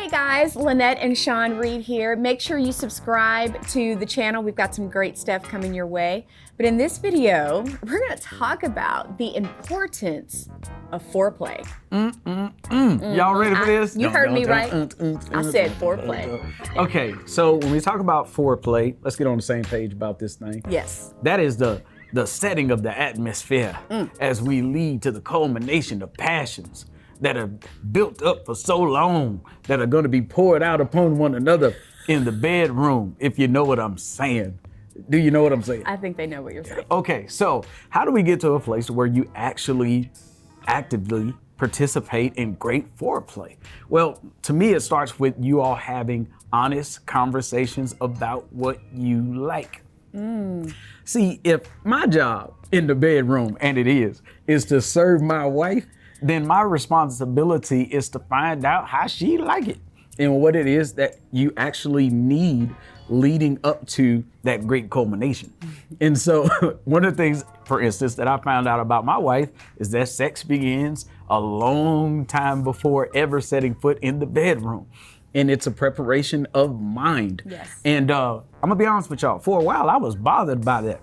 Hey guys, Lanette and Sean Reed here. Make sure you subscribe to the channel. We've got some great stuff coming your way. But in this video, we're going to talk about the importance of foreplay. Y'all ready for this? You heard me right. I said foreplay. Okay, so when we talk about foreplay, let's get on the same page about this thing. Yes. That is the setting of the atmosphere as we lead to the culmination of passions that are built up for so long that are going to be poured out upon one another in the bedroom, if you know what I'm saying. Do you know what I'm saying? I think they know what you're saying. Okay, so how do we get to a place where you actually actively participate in great foreplay? Well, to me, it starts with you all having honest conversations about what you like. See, if my job in the bedroom, and it is to serve my wife, then my responsibility is to find out how she like it and what it is that you actually need leading up to that great culmination. And so one of the things, for instance, that I found out about my wife is that sex begins a long time before ever setting foot in the bedroom. And it's a preparation of mind. Yes. And I'm gonna be honest with y'all, for a while I was bothered by that.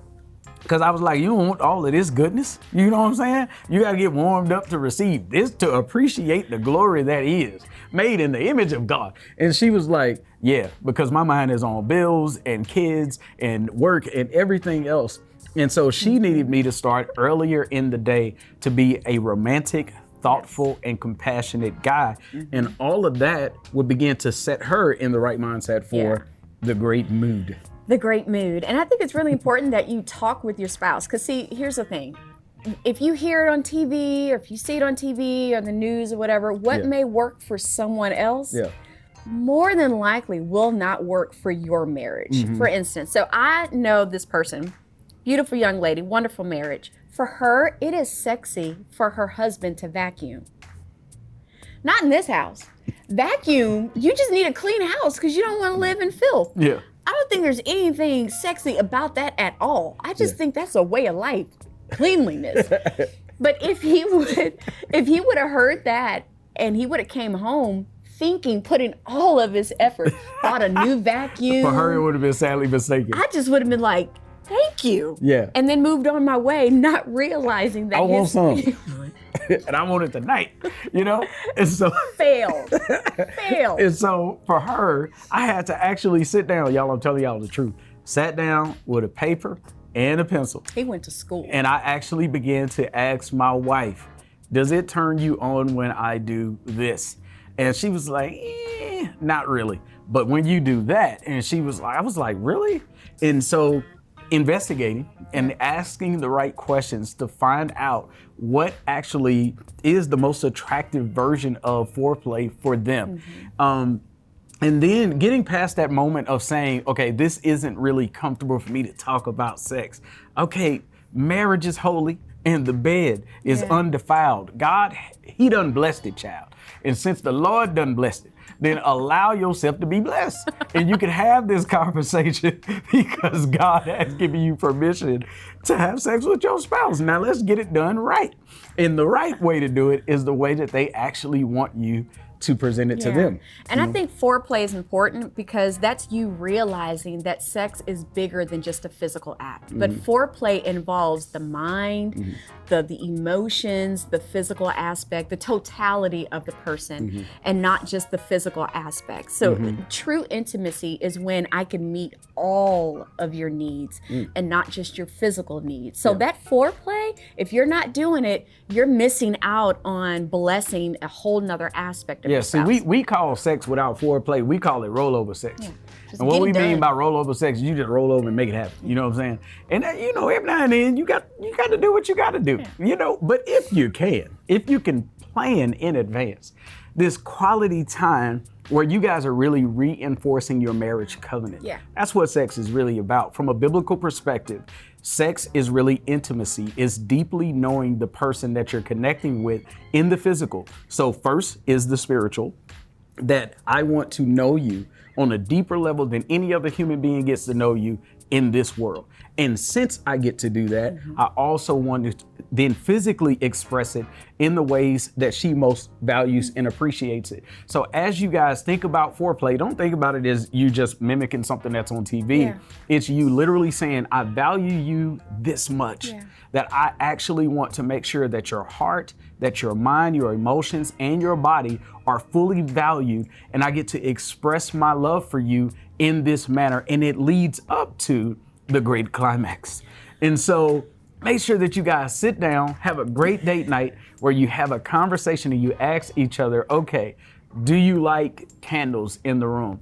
Because I was like, you don't want all of this goodness. You know what I'm saying? You gotta get warmed up to receive this, to appreciate the glory that is made in the image of God. And she was like, yeah, because my mind is on bills and kids and work and everything else. And so she needed me to start earlier in the day to be a romantic, thoughtful, and compassionate guy. And all of that would begin to set her in the right mindset for the great mood. The great mood. And I think it's really important that you talk with your spouse. Because see, here's the thing. If you hear it on TV, or if you see it on TV or the news or whatever, what may work for someone else more than likely will not work for your marriage. For instance, so I know this person, beautiful young lady, wonderful marriage. For her, it is sexy for her husband to vacuum. Not in this house. Vacuum, you just need a clean house because you don't want to live in filth. Yeah. I don't think there's anything sexy about that at all. I just think that's a way of life, cleanliness. But if he would have heard that and he would have came home thinking, putting all of his effort, bought a new vacuum. For her, it would have been sadly mistaken. I just would have been like, thank you. Yeah. And then moved on my way, not realizing that I want some. And I want it tonight, you know? And so failed. And so for her, I had to actually sit down, y'all, I'm telling y'all the truth, sat down with a paper and a pencil. He went to school. And I actually began to ask my wife, does it turn you on when I do this? And she was like, not really. But when you do that, and she was like, I was like, really? And so investigating and asking the right questions to find out what actually is the most attractive version of foreplay for them. And then getting past that moment of saying, okay, this isn't really comfortable for me to talk about sex. Okay, marriage is holy and the bed is undefiled. God, he done blessed it, child. And since the Lord done blessed it, then allow yourself to be blessed. And you can have this conversation because God has given you permission to have sex with your spouse. Now let's get it done right. And the right way to do it is the way that they actually want you to present it to them. And I think foreplay is important because that's you realizing that sex is bigger than just a physical act. But foreplay involves the mind, the emotions, the physical aspect, the totality of the person, and not just the physical aspect. So true intimacy is when I can meet all of your needs and not just your physical needs. So that foreplay, if you're not doing it, you're missing out on blessing a whole nother aspect of your see, spouse. we call sex without foreplay, we call it rollover sex. Just And what get we it mean done. by rollover sex is you just roll over and make it happen. You know what I'm saying? And you know, every now and then you got to do what you got to do. You know, but if you can plan in advance this quality time where you guys are really reinforcing your marriage covenant. That's what sex is really about. From a biblical perspective, sex is really intimacy. It's deeply knowing the person that you're connecting with in the physical. So first is the spiritual, that I want to know you on a deeper level than any other human being gets to know you in this world. And since I get to do that, I also want to then physically express it in the ways that she most values and appreciates it. So as you guys think about foreplay, don't think about it as you just mimicking something that's on TV. Yeah. It's you literally saying, I value you this much, that I actually want to make sure that your heart, that your mind, your emotions, and your body are fully valued, and I get to express my love for you in this manner, and it leads up to the great climax. And so make sure that you guys sit down, have a great date night where you have a conversation and you ask each other, okay, do you like candles in the room?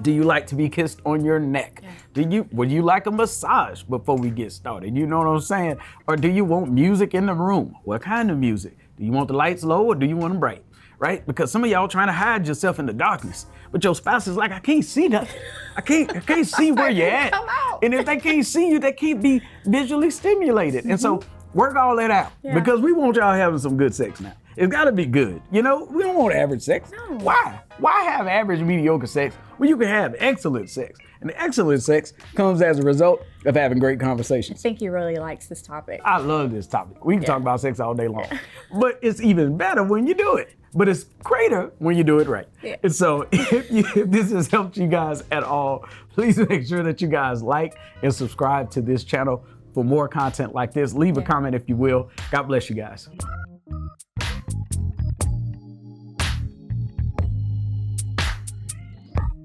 Do you like to be kissed on your neck? Would you like a massage before we get started? You know what I'm saying? Or do you want music in the room? What kind of music? Do you want the lights low or do you want them bright? Right? Because some of y'all trying to hide yourself in the darkness, but your spouse is like, I can't see nothing. I can't see where you're at. Come out. And if they can't see you, they can't be visually stimulated. And so work all that out because we want y'all having some good sex now. It's gotta be good. You know, we don't want average sex. No. Why? Why have average, mediocre sex when you can have excellent sex? And the excellent sex comes as a result of having great conversations. I think he really likes this topic. I love this topic. We can talk about sex all day long, but it's even better when you do it. But it's greater when you do it right. Yeah. And so if this has helped you guys at all, please make sure that you guys like and subscribe to this channel for more content like this. Leave a comment if you will. God bless you guys.